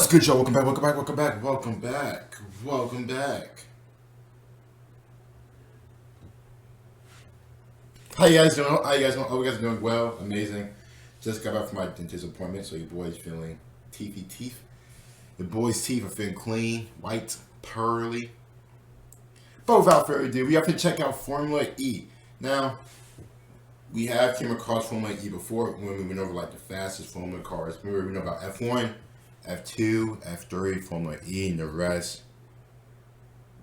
What's good, y'all? Welcome back, welcome back, welcome back, welcome back, welcome back. How you guys doing? How you guys doing? Hope you guys are doing well. Amazing. Just got back from my dentist appointment, so your boy's feeling teethy teeth. Your boy's teeth are feeling clean, white, pearly. But without further ado, we have to check out Formula E. Now, we have came across Formula E before when we went over like the fastest Formula cars. We know about F1, F2, F3, Formula E, and the rest.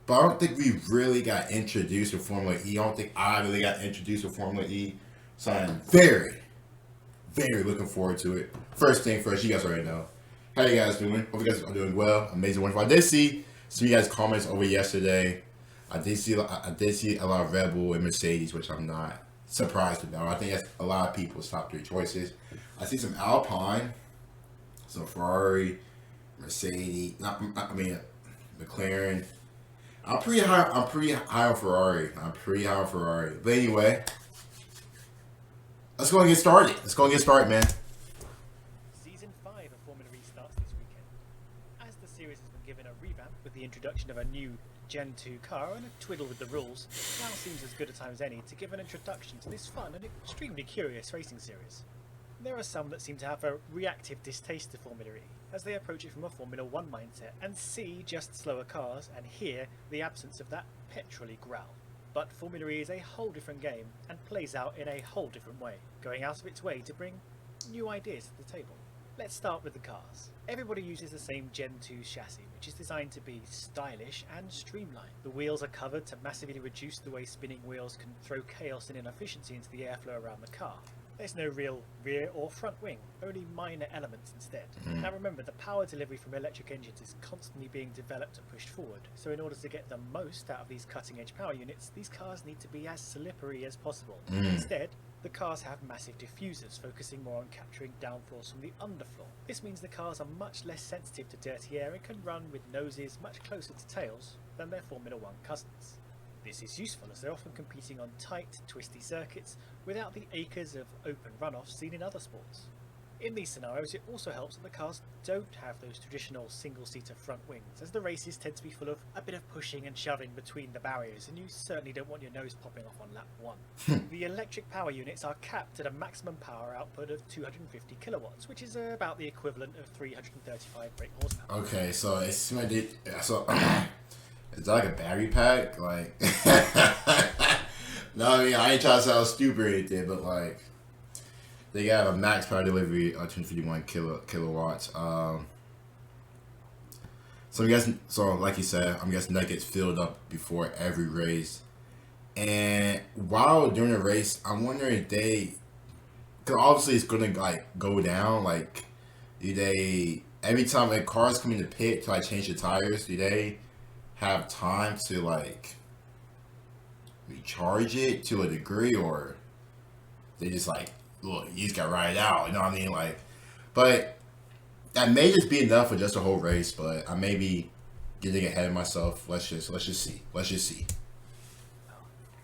But I don't think we really got introduced to Formula E. I don't think I really got introduced to Formula E. So I'm very, very looking forward to it. First thing first, you guys already know. How you guys doing? Hope you guys are doing well. Amazing, wonderful. I did see some of you guys' comments over yesterday. I did see a lot of Red Bull and Mercedes, which I'm not surprised about. I think that's a lot of people's top three choices. I see some Alpine, some Ferrari, Mercedes. McLaren. I'm pretty high on Ferrari. But anyway, let's go and get started. Man. Season 5 of Formula E starts this weekend. As the series has been given a revamp with the introduction of a new Gen 2 car and a twiddle with the rules, now seems as good a time as any to give an introduction to this fun and extremely curious racing series. There are some that seem to have a reactive distaste to Formula E, as they approach it from a Formula 1 mindset and see just slower cars and hear the absence of that petrol-y growl. But Formula E is a whole different game and plays out in a whole different way, going out of its way to bring new ideas to the table. Let's start with the cars. Everybody uses the same Gen 2 chassis, which is designed to be stylish and streamlined. The wheels are covered to massively reduce the way spinning wheels can throw chaos and inefficiency into the airflow around the car. There's no real rear or front wing, only minor elements instead. Now remember, the power delivery from electric engines is constantly being developed and pushed forward, so in order to get the most out of these cutting-edge power units, these cars need to be as slippery as possible. Instead, the cars have massive diffusers, focusing more on capturing downforce from the underfloor. This means the cars are much less sensitive to dirty air and can run with noses much closer to tails than their Formula 1 cousins. This is useful as they're often competing on tight, twisty circuits without the acres of open runoffs seen in other sports. In these scenarios, it also helps that the cars don't have those traditional single-seater front wings, as the races tend to be full of a bit of pushing and shoving between the barriers, and you certainly don't want your nose popping off on lap 1. The electric power units are capped at a maximum power output of 250 kilowatts, which is about the equivalent of 335 brake horsepower. Okay, so it's is that like a battery pack? Like, no, I mean, I ain't trying to sound stupid or anything, but like, they got a max power delivery of 251 kilowatts. So like you said, I'm guessing that gets filled up before every race. And while during the race, I'm wondering if because obviously it's gonna like go down. Like, do they every time like cars come in the pit to like change the tires? Do they have time to like recharge it to a degree, or they just like, look, you just gotta ride it out, you know what I mean? Like, but that may just be enough for just a whole race, but I may be getting ahead of myself. Let's just see.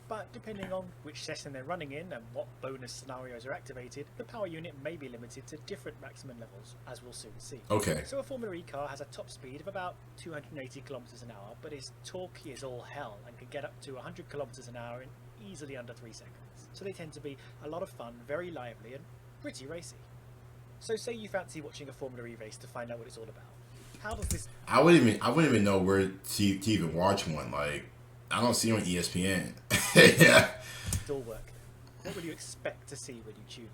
But depending on which session they're running in and what bonus scenarios are activated, the power unit may be limited to different maximum levels, as we'll soon see. Okay. So a Formula E car has a top speed of about 280 kilometers an hour, but is torquey as all hell and can get up to 100 kilometers an hour in easily under 3 seconds. So they tend to be a lot of fun, very lively, and pretty racy. So say you fancy watching a Formula E race to find out what it's all about. How does this... I wouldn't even know where to even watch one. Like, I don't see it on ESPN. Yeah. all work then? What would you expect to see when you tune in?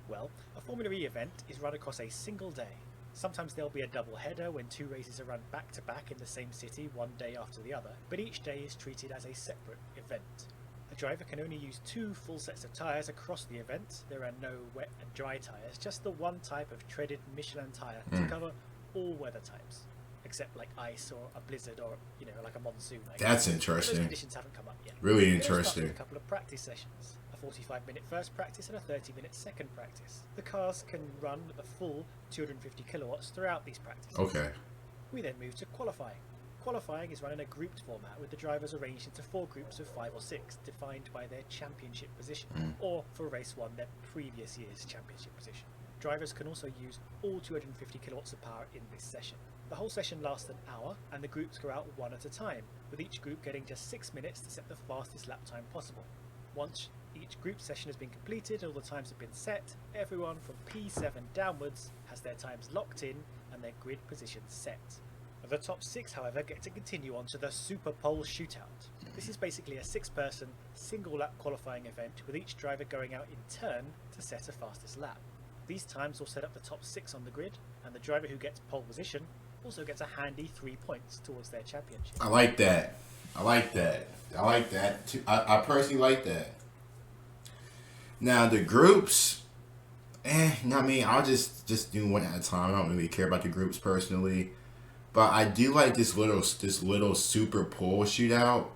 Well, a Formula E event is run across a single day. Sometimes there'll be a double header when 2 races are run back to back in the same city one day after the other, but each day is treated as a separate event. A driver can only use 2 full sets of tyres across the event. There are no wet and dry tyres, just the one type of treaded Michelin tyre to cover all weather types, except like ice or a blizzard or, like a monsoon. That's interesting. Those conditions haven't come up yet. Really It'll start interesting. with a couple of practice sessions, a 45-minute first practice and a 30-minute second practice. The cars can run at the full 250 kilowatts throughout these practices. Okay. We then move to qualifying. Qualifying is run in a grouped format with the drivers arranged into 4 groups of 5 or 6, defined by their championship position, or for race 1, their previous year's championship position. Drivers can also use all 250 kilowatts of power in this session. The whole session lasts an hour, and the groups go out one at a time, with each group getting just 6 minutes to set the fastest lap time possible. Once each group session has been completed and all the times have been set, everyone from P7 downwards has their times locked in and their grid positions set. The top 6, however, get to continue on to the Super Pole Shootout. This is basically a 6-person, single-lap qualifying event with each driver going out in turn to set a fastest lap. These times will set up the top 6 on the grid, and the driver who gets pole position also gets a handy 3 points towards their championship. I like that. I like that. I like that too. I personally like that. Now the groups, you know what I mean? I'll just do one at a time. I don't really care about the groups personally. But I do like this little super pole shootout,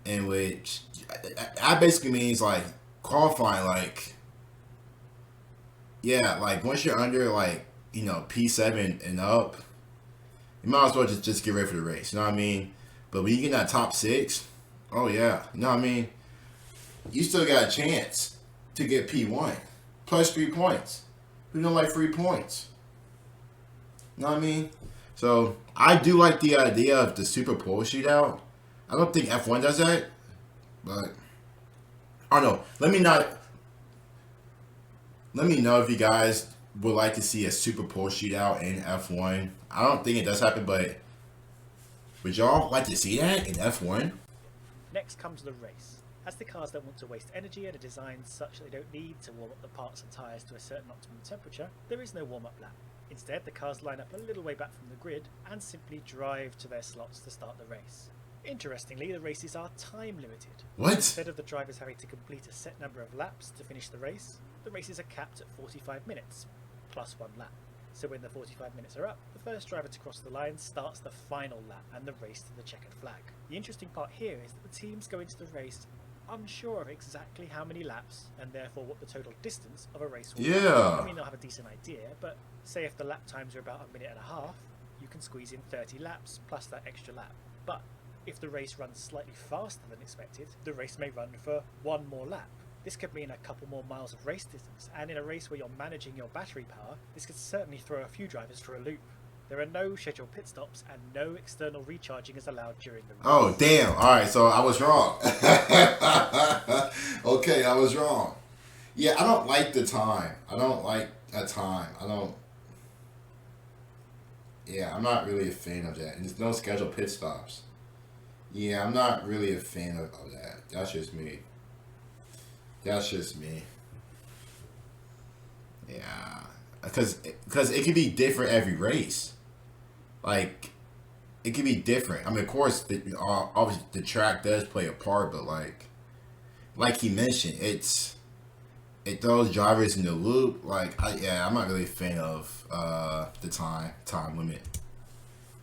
in which that basically means like qualifying, like, yeah, like once you're under like, you know, P7 and up, you might as well just get ready for the race. You know what I mean? But when you get that top 6, oh yeah, you know what I mean? You still got a chance to get P1 plus 3 points. Who don't like 3 points? You know what I mean? So I do like the idea of the super pole shootout. I don't think F1 does that, but I don't know. Let me know if you guys would like to see a super pole shootout in F1. I don't think it does happen, but would y'all like to see that in F1? Next comes the race. As the cars don't want to waste energy and are designed such that they don't need to warm up the parts and tyres to a certain optimum temperature, there is no warm-up lap. Instead, the cars line up a little way back from the grid and simply drive to their slots to start the race. Interestingly, the races are time limited. What? Instead of the drivers having to complete a set number of laps to finish the races are capped at 45 minutes, plus 1 lap. So when the 45 minutes are up, the first driver to cross the line starts the final lap and the race to the checkered flag. The interesting part here is that the teams go into the race unsure of exactly how many laps and therefore what the total distance of a race will be. I mean, they'll have a decent idea, but say if the lap times are about 1.5 minutes, you can squeeze in 30 laps plus that extra lap. But if the race runs slightly faster than expected, the race may run for 1 more lap. This could mean a couple more miles of race distance, and in a race where you're managing your battery power, this could certainly throw a few drivers for a loop. There are no scheduled pit stops and no external recharging is allowed during the race. Oh, damn. Alright, so I was wrong. Okay, I was wrong. Yeah, I don't like the time. I don't like a time. Yeah, I'm not really a fan of that. And there's no scheduled pit stops. Yeah, I'm not really a fan of that. That's just me. Yeah. Because it can be different every race. Like, it can be different. I mean, of course, obviously the track does play a part, but like he mentioned, it throws drivers in the loop. Like, I'm not really a fan of the time limit.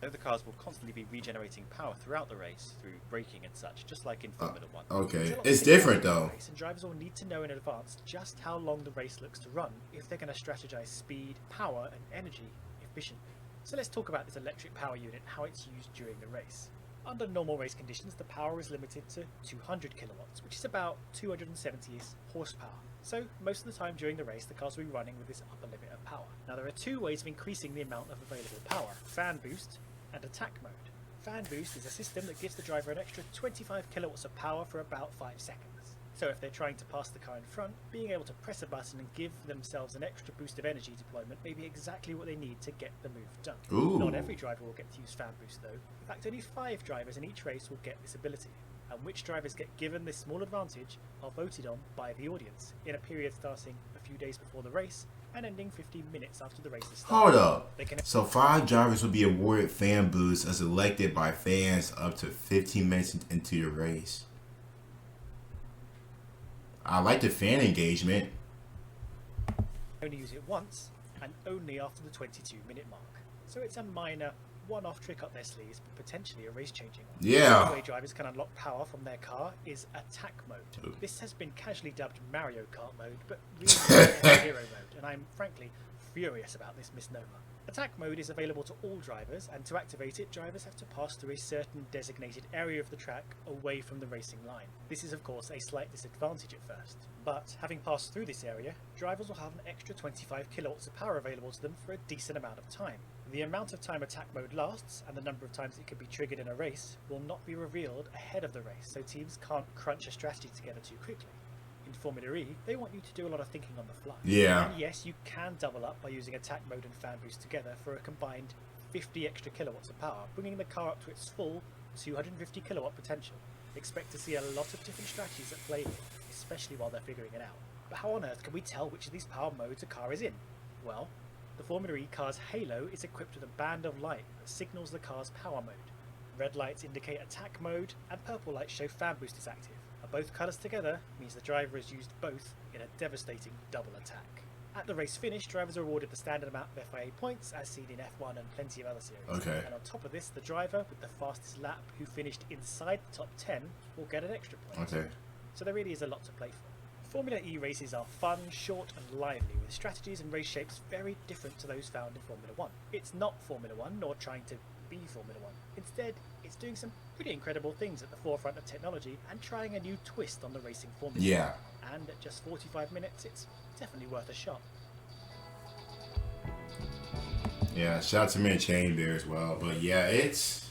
The cars will constantly be regenerating power throughout the race through braking and such, just like in Formula 1. Okay, it's different though. And drivers will need to know in advance just how long the race looks to run if they're going to strategize speed, power, and energy efficiently. So let's talk about this electric power unit, how it's used during the race. Under normal race conditions, the power is limited to 200 kilowatts, which is about 270 horsepower. So most of the time during the race, the cars will be running with this upper limit of power. Now there are 2 ways of increasing the amount of available power: fan boost and attack mode. Fan boost is a system that gives the driver an extra 25 kilowatts of power for about 5 seconds. So if they're trying to pass the car in front, being able to press a button and give themselves an extra boost of energy deployment may be exactly what they need to get the move done. Ooh. Not every driver will get to use fan boost though. In fact, only 5 drivers in each race will get this ability. And which drivers get given this small advantage are voted on by the audience in a period starting a few days before the race and ending 15 minutes after the race is started. Hold up. So 5 drivers will be awarded fan boosts as elected by fans up to 15 minutes into the race. I like the fan engagement. Only use it once and only after the 22-minute mark. So it's a minor one-off trick up their sleeves, but potentially a race-changing one. Yeah. The way drivers can unlock power from their car is attack mode. This has been casually dubbed Mario Kart mode, but really is hero mode, and I'm frankly furious about this misnomer. Attack mode is available to all drivers, and to activate it, drivers have to pass through a certain designated area of the track away from the racing line. This is of course a slight disadvantage at first, but having passed through this area, drivers will have an extra 25 kilowatts of power available to them for a decent amount of time. The amount of time attack mode lasts and the number of times it can be triggered in a race will not be revealed ahead of the race, so teams can't crunch a strategy together too quickly. In Formula E, they want you to do a lot of thinking on the fly. Yeah. And yes, you can double up by using attack mode and fan boost together for a combined 50 extra kilowatts of power, bringing the car up to its full 250 kilowatt potential. Expect to see a lot of different strategies at play here, especially while they're figuring it out. But how on earth can we tell which of these power modes a car is in? Well, the Formula E car's halo is equipped with a band of light that signals the car's power mode. Red lights indicate attack mode, and purple lights show fan boost is active. And both colours together means the driver has used both in a devastating double attack. At the race finish, drivers are awarded the standard amount of FIA points as seen in F1 and plenty of other series. Okay. And on top of this, the driver with the fastest lap who finished inside the top 10 will get an extra point. Okay. So there really is a lot to play for. Formula E races are fun, short and lively, with strategies and race shapes very different to those found in Formula 1. It's not Formula 1, nor trying to be Formula 1. Instead, it's doing some pretty incredible things at the forefront of technology and trying a new twist on the racing formula. Yeah. And at just 45 minutes, it's definitely worth a shot. Yeah, shout out to me and Chain Bear as well. But yeah, it's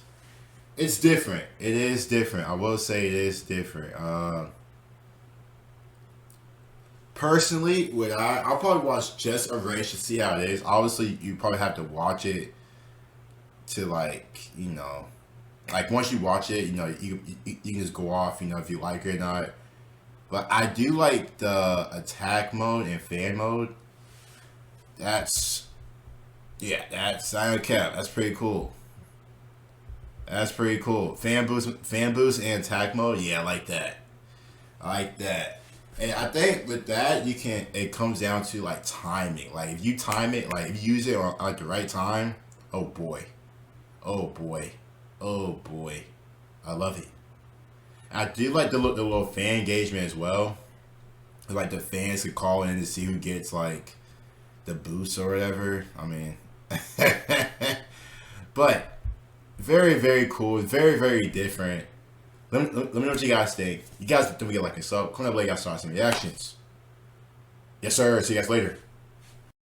different. It is different. I will say it is different. Personally, I'll probably watch just a race to see how it is. Obviously, you probably have to watch it to like once you watch it, you can just go off, if you like it or not. But I do like the attack mode and fan mode. That's Silent Cap. That's pretty cool. That's pretty cool. Fan boost and attack mode. Yeah, I like that. And I think with that, it comes down to like timing. Like if you time it, like if you use it on like the right time, oh boy, I love it. I do like the little fan engagement as well. Like the fans could call in to see who gets like the boost or whatever. I mean, but very, very cool. Very, very different. Let me know what you guys think. You guys don't forget to like and sub. Comment below, you guys start some reactions. Yes, sir. See you guys later.